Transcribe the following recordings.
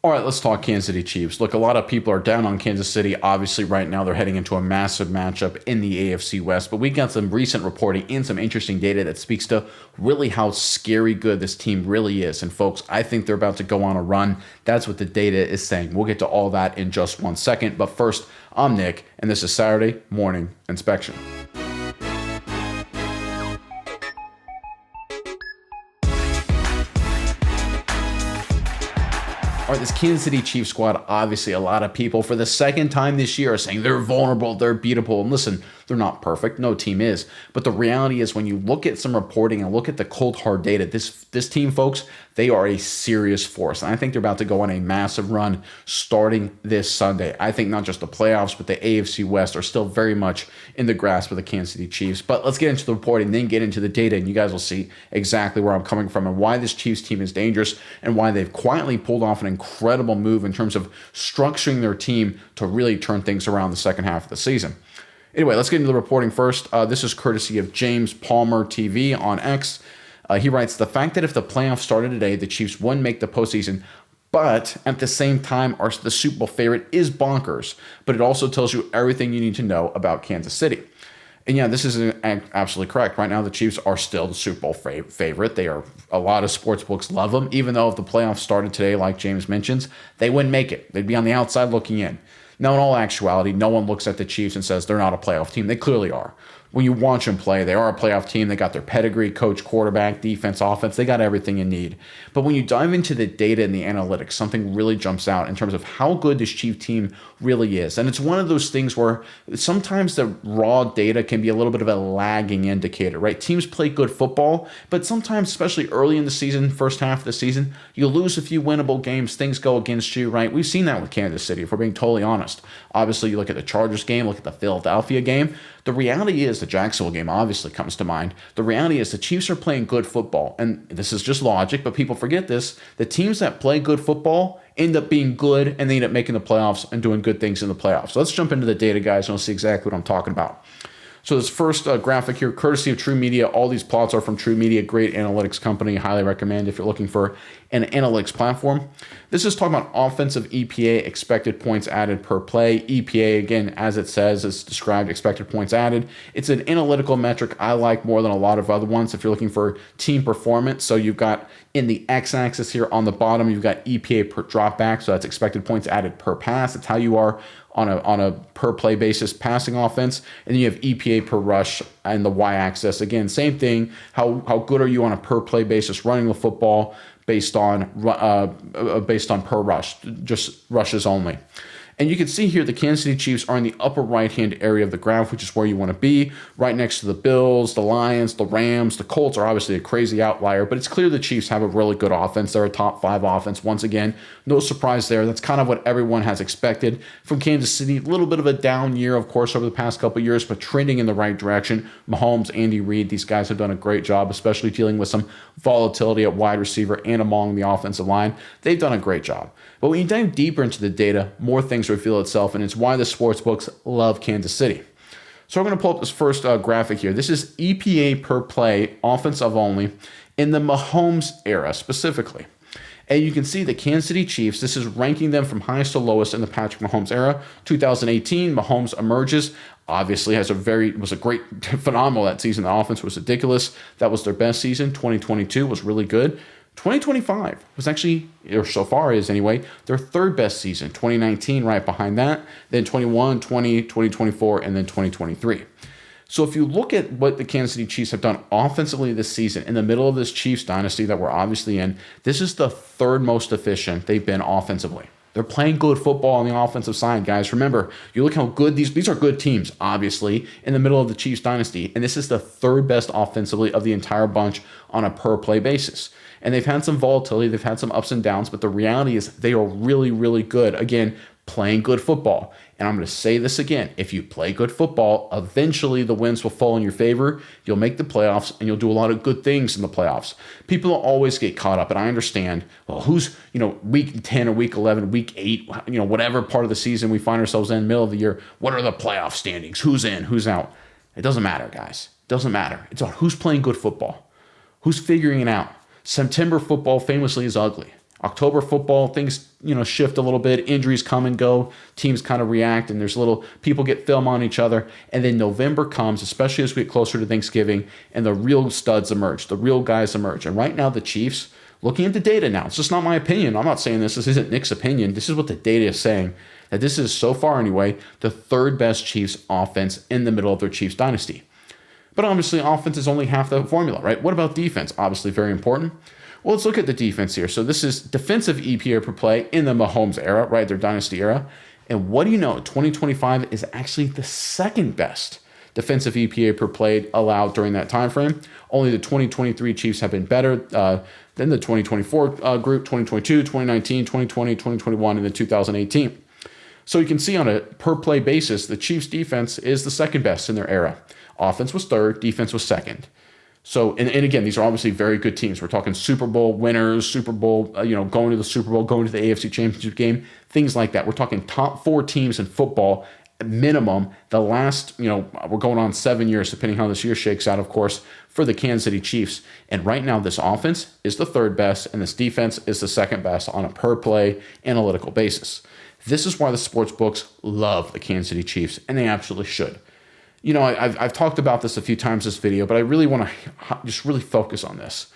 All right, let's talk Kansas City Chiefs. Look, a lot of people are down on Kansas City. Obviously, right now they're heading into a massive matchup in the AFC West, but we got some recent reporting and some interesting data that speaks to really how scary good this team really is. And folks, I think they're about to go on a run. That's what the data is saying. We'll get to all that in just 1 second. But first, I'm Nick, and this is Saturday Morning Inspection. All right, this Kansas City Chiefs squad, obviously a lot of people for the second time this year are saying they're vulnerable, they're beatable. And listen, they're not perfect. No team is. But the reality is when you look at some reporting and look at the cold hard data, this team, folks, they are a serious force. And I think they're about to go on a massive run starting this Sunday. I think not just the playoffs, but the AFC West are still very much in the grasp of the Kansas City Chiefs. But let's get into the reporting, then get into the data, and you guys will see exactly where I'm coming from and why this Chiefs team is dangerous and why they've quietly pulled off an incredible move in terms of structuring their team to really turn things around the second half of the season. Anyway, let's get into the reporting first. This is courtesy of James Palmer TV on X. He writes, the fact that if the playoffs started today, the Chiefs wouldn't make the postseason, but at the same time, the Super Bowl favorite is bonkers. But it also tells you everything you need to know about Kansas City. And yeah, this is absolutely correct. Right now, the Chiefs are still the Super Bowl favorite. They are, a lot of sports books love them, even though if the playoffs started today, like James mentions, they wouldn't make it. They'd be on the outside looking in. Now, in all actuality, no one looks at the Chiefs and says they're not a playoff team. They clearly are. When you watch them play, they are a playoff team. They got their pedigree, coach, quarterback, defense, offense. They got everything you need. But when you dive into the data and the analytics, something really jumps out in terms of how good this Chief team really is. And it's one of those things where sometimes the raw data can be a little bit of a lagging indicator, right? Teams play good football, but sometimes, especially early in the season, first half of the season, you lose a few winnable games. Things go against you, right? We've seen that with Kansas City, if we're being totally honest. Obviously, you look at the Chargers game, look at the Philadelphia game. The reality is, the Jacksonville game obviously comes to mind. The reality is the Chiefs are playing good football. And this is just logic, but people forget this. The teams that play good football end up being good and they end up making the playoffs and doing good things in the playoffs. So let's jump into the data, guys, and we'll see exactly what I'm talking about. So this first graphic here, courtesy of True Media. All these plots are from True Media, great analytics company. Highly recommend if you're looking for an analytics platform. This is talking about offensive EPA, expected points added per play. EPA, again, as it says, is described expected points added. It's an analytical metric I like more than a lot of other ones if you're looking for team performance. So you've got in the x-axis here on the bottom, you've got EPA per dropback. So that's expected points added per pass. That's how you are on a per play basis passing offense. And then you have EPA per rush and the y-axis. Again, same thing. How good are you on a per play basis running the football based on per rush, just rushes only. And you can see here the Kansas City Chiefs are in the upper right-hand area of the graph, which is where you want to be, right next to the Bills, the Lions, the Rams. The Colts are obviously a crazy outlier, but it's clear the Chiefs have a really good offense. They're a top 5 offense. Once again, no surprise there. That's kind of what everyone has expected from Kansas City. A little bit of a down year, of course, over the past couple of years, but trending in the right direction. Mahomes, Andy Reid, these guys have done a great job, especially dealing with some volatility at wide receiver and among the offensive line. They've done a great job. But when you dive deeper into the data, more things reveal itself, and it's why the sports books love Kansas City. So we're going to pull up this first graphic here. This is EPA per play, offensive only, in the Mahomes era specifically. And you can see the Kansas City Chiefs, this is ranking them from highest to lowest in the Patrick Mahomes era. 2018, Mahomes emerges. Obviously was a great, phenomenal that season. The offense was ridiculous. That was their best season. 2022 was really good. 2025 was actually, or so far is anyway, their third best season. 2019 right behind that, then 21, 20, 2024, and then 2023. So if you look at what the Kansas City Chiefs have done offensively this season, in the middle of this Chiefs dynasty that we're obviously in, this is the third most efficient they've been offensively. They're playing good football on the offensive side, guys. Remember, you look how good these are good teams, obviously, in the middle of the Chiefs dynasty, and this is the third best offensively of the entire bunch on a per-play basis. And they've had some volatility, they've had some ups and downs, but the reality is they are really, really good. Again, playing good football. And I'm going to say this again. If you play good football, eventually the wins will fall in your favor. You'll make the playoffs, and you'll do a lot of good things in the playoffs. People always get caught up, and I understand, well, who's, week 10 or week 11, week 8, whatever part of the season we find ourselves in, middle of the year, what are the playoff standings? Who's in? Who's out? It doesn't matter, guys. It doesn't matter. It's about who's playing good football. Who's figuring it out. September football famously is ugly. October football, things, shift a little bit. Injuries come and go. Teams kind of react, and people get film on each other. And then November comes, especially as we get closer to Thanksgiving, and the real studs emerge. The real guys emerge. And right now, the Chiefs, looking at the data now, it's just not my opinion. I'm not saying this. This isn't Nick's opinion. This is what the data is saying. That this is, so far anyway, the third best Chiefs offense in the middle of their Chiefs dynasty. But obviously, offense is only half the formula, right? What about defense? Obviously, very important. Well, let's look at the defense here. So this is defensive EPA per play in the Mahomes era, right? Their dynasty era. And what do you know? 2025 is actually the second best defensive EPA per play allowed during that time frame. Only the 2023 Chiefs have been better than the 2024 group, 2022, 2019, 2020, 2021, and then 2018. So you can see on a per play basis, the Chiefs defense is the second best in their era. Offense was third, defense was second. So, and again, these are obviously very good teams. We're talking Super Bowl winners, Super Bowl, going to the Super Bowl, going to the AFC Championship game, things like that. We're talking top 4 teams in football, minimum. The last, we're going on 7 years, depending how this year shakes out, of course, for the Kansas City Chiefs. And right now, this offense is the third best, and this defense is the second best on a per play analytical basis. This is why the sports books love the Kansas City Chiefs, and they absolutely should. I've talked about this a few times in this video, but I really want to just really focus on this,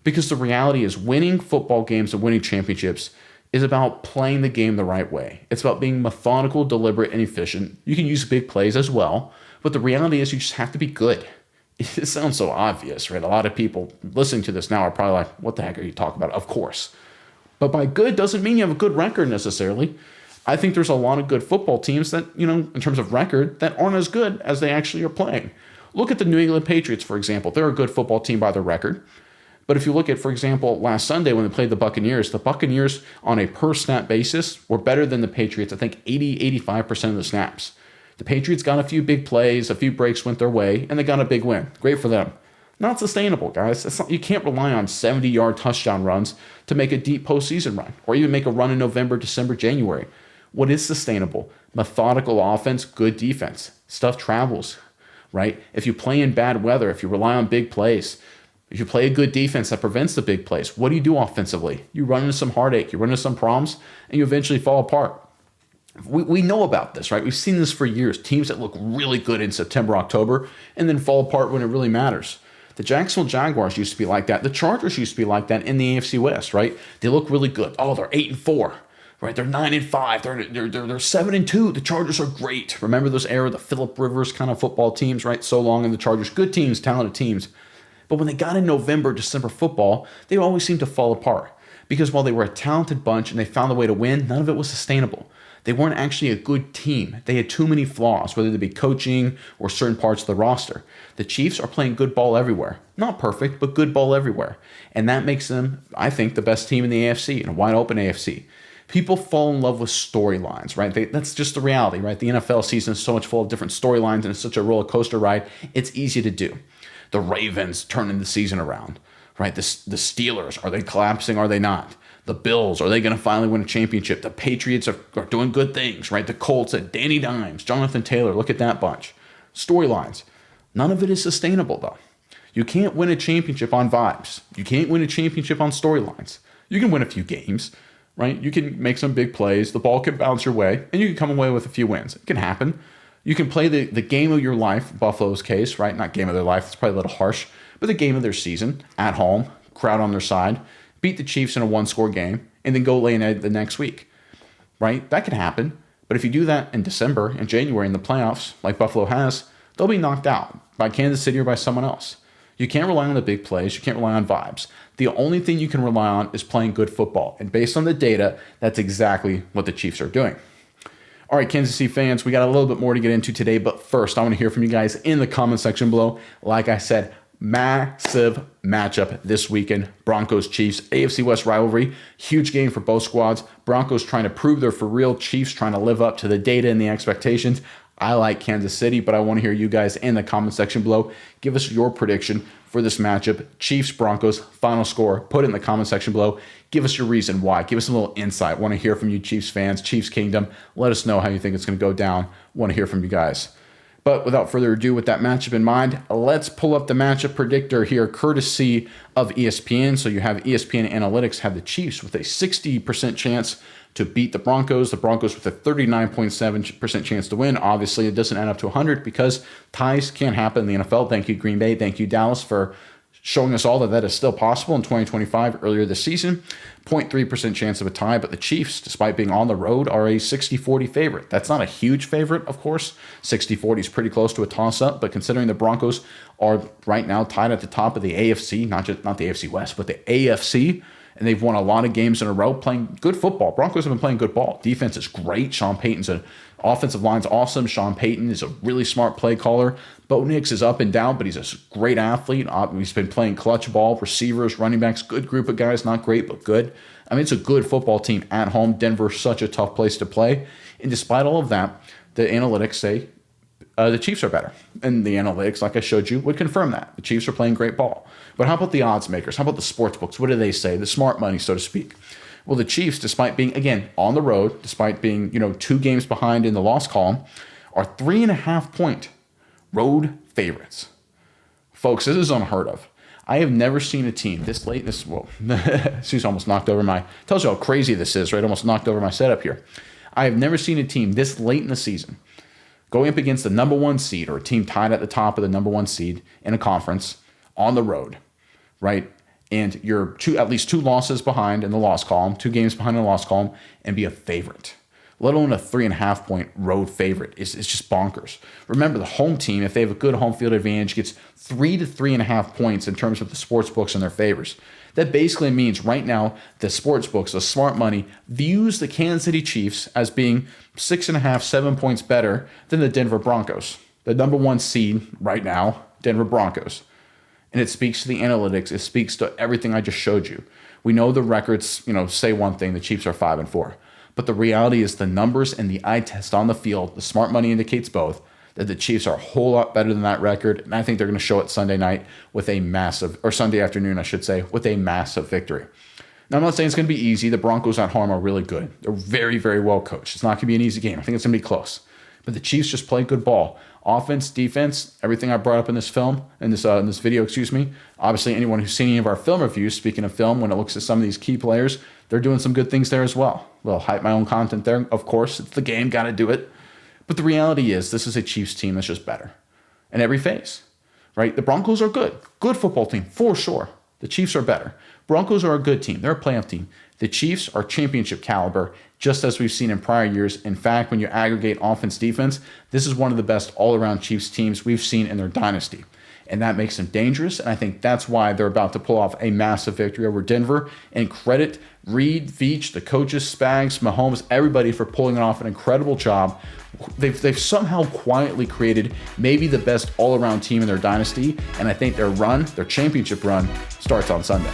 because the reality is winning football games and winning championships is about playing the game the right way. It's about being methodical, deliberate, and efficient. You can use big plays as well, but the reality is you just have to be good. It sounds so obvious, right? A lot of people listening to this now are probably like, what the heck are you talking about? Of course. But by good doesn't mean you have a good record necessarily. I think there's a lot of good football teams that, in terms of record, that aren't as good as they actually are playing. Look at the New England Patriots, for example. They're a good football team by their record. But if you look at, for example, last Sunday when they played the Buccaneers on a per snap basis were better than the Patriots, I think 85% of the snaps. The Patriots got a few big plays, a few breaks went their way, and they got a big win. Great for them. Not sustainable, guys. You can't rely on 70-yard touchdown runs to make a deep postseason run, or even make a run in November, December, January. What is sustainable? Methodical offense, good defense. Stuff travels, right? If you play in bad weather, if you rely on big plays, if you play a good defense that prevents the big plays, what do you do offensively? You run into some heartache, you run into some problems, and you eventually fall apart. We know about this, right? We've seen this for years. Teams that look really good in September, October, and then fall apart when it really matters. The Jacksonville Jaguars used to be like that. The Chargers used to be like that in the AFC West, right? They look really good. Oh, they're 8-4. Right, they're 9-5. They're 7-2. The Chargers are great. Remember those era, the Phillip Rivers kind of football teams, right? So long in the Chargers, good teams, talented teams. But when they got in November, December football, they always seemed to fall apart because while they were a talented bunch and they found a way to win, none of it was sustainable. They weren't actually a good team. They had too many flaws, whether they be coaching or certain parts of the roster. The Chiefs are playing good ball everywhere. Not perfect, but good ball everywhere. And that makes them, I think, the best team in the AFC, in a wide open AFC. People fall in love with storylines, right? That's just the reality, right? The NFL season is so much full of different storylines and it's such a roller coaster ride. It's easy to do. The Ravens turning the season around, right? The Steelers, are they collapsing? Are they not? The Bills, are they going to finally win a championship? The Patriots are doing good things, right? The Colts at Danny Dimes, Jonathan Taylor, look at that bunch. Storylines. None of it is sustainable, though. You can't win a championship on vibes. You can't win a championship on storylines. You can win a few games, right? You can make some big plays. The ball can bounce your way, and you can come away with a few wins. It can happen. You can play the game of your life, Buffalo's case, right? Not game of their life. It's probably a little harsh, but the game of their season at home, crowd on their side, beat the Chiefs in a one-score game, and then go lay an egg the next week, right? That can happen. But if you do that in December and January in the playoffs, like Buffalo has, they'll be knocked out by Kansas City or by someone else. You can't rely on the big plays. You can't rely on vibes. The only thing you can rely on is playing good football. And based on the data, that's exactly what the Chiefs are doing. All right, Kansas City fans, we got a little bit more to get into today. But first, I want to hear from you guys in the comment section below. Like I said, massive matchup this weekend. Broncos, Chiefs, AFC West rivalry. Huge game for both squads. Broncos trying to prove they're for real. Chiefs trying to live up to the data and the expectations. I like Kansas City, but I want to hear you guys in the comment section below. Give us your prediction for this matchup. Chiefs, Broncos, final score. Put it in the comment section below. Give us your reason why. Give us a little insight. Want to hear from you, Chiefs fans, Chiefs Kingdom. Let us know how you think it's going to go down. Want to hear from you guys. But without further ado, with that matchup in mind, let's pull up the matchup predictor here, courtesy of ESPN. So you have ESPN Analytics have the Chiefs with a 60% chance to beat the Broncos with a 39.7% chance to win. Obviously, it doesn't add up to 100 because ties can't happen in the NFL. Thank you, Green Bay. Thank you, Dallas, for showing us all that that is still possible in 2025 earlier this season. 0.3% chance of a tie, but the Chiefs, despite being on the road, are a 60-40 favorite. That's not a huge favorite, of course. 60-40 is pretty close to a toss-up, but considering the Broncos are right now tied at the top of the AFC, not the AFC West, but the AFC, and they've won a lot of games in a row playing good football. Broncos have been playing good ball. Defense is great. Sean Payton's offensive line's awesome. Sean Payton is a really smart play caller. Bo Nix is up and down, but he's a great athlete. He's been playing clutch ball, receivers, running backs, good group of guys, not great, but good. I mean, it's a good football team at home. Denver's such a tough place to play. And despite all of that, the analytics say the Chiefs are better. And the analytics, like I showed you, would confirm that. The Chiefs are playing great ball. But how about the odds makers? How about the sports books? What do they say? The smart money, so to speak. Well, the Chiefs, despite being, again, on the road, despite being, 2 games behind in the loss column, are 3.5-point road favorites. Folks, this is unheard of. I have never seen a team this late in this, Sue's almost knocked over tells you how crazy this is, right? Almost knocked over my setup here. I have never seen a team this late in the season going up against the number 1 seed or a team tied at the top of the number 1 seed in a conference on the road, right? And you're at least 2 losses behind in the loss column, 2 games behind in the loss column, and be a favorite. Let alone a 3.5-point road favorite. It's just bonkers. Remember, the home team, if they have a good home field advantage, gets 3 to 3.5 points in terms of the sports books and their favors. That basically means right now the sports books, the smart money, views the Kansas City Chiefs as being 6.5, 7 points better than the Denver Broncos. The number 1 seed right now, Denver Broncos. And it speaks to the analytics. It speaks to everything I just showed you. We know the records, say one thing, the Chiefs are 5-4. But the reality is the numbers and the eye test on the field, the smart money indicates both, that the Chiefs are a whole lot better than that record. And I think they're going to show it Sunday night with a massive, or Sunday afternoon, I should say, with a massive victory. Now, I'm not saying it's going to be easy. The Broncos at home are really good. They're very, very well coached. It's not going to be an easy game. I think it's going to be close. But the Chiefs just play good ball. Offense, defense, everything I brought up in this video, Obviously, anyone who's seen any of our film reviews, speaking of film, when it looks at some of these key players, they're doing some good things there as well. Well, hype my own content there. Of course, it's the game, got to do it. But the reality is this is a Chiefs team that's just better in every phase, right? The Broncos are good football team for sure. The Chiefs are better. Broncos are a good team. They're a playoff team. The Chiefs are championship caliber, just as we've seen in prior years. In fact, when you aggregate offense, defense, this is one of the best all-around Chiefs teams we've seen in their dynasty. And that makes them dangerous, and I think that's why they're about to pull off a massive victory over Denver. And credit Reed, Veach, the coaches, Spags, Mahomes, everybody for pulling off an incredible job. They've somehow quietly created maybe the best all-around team in their dynasty, and I think their championship run, starts on Sunday.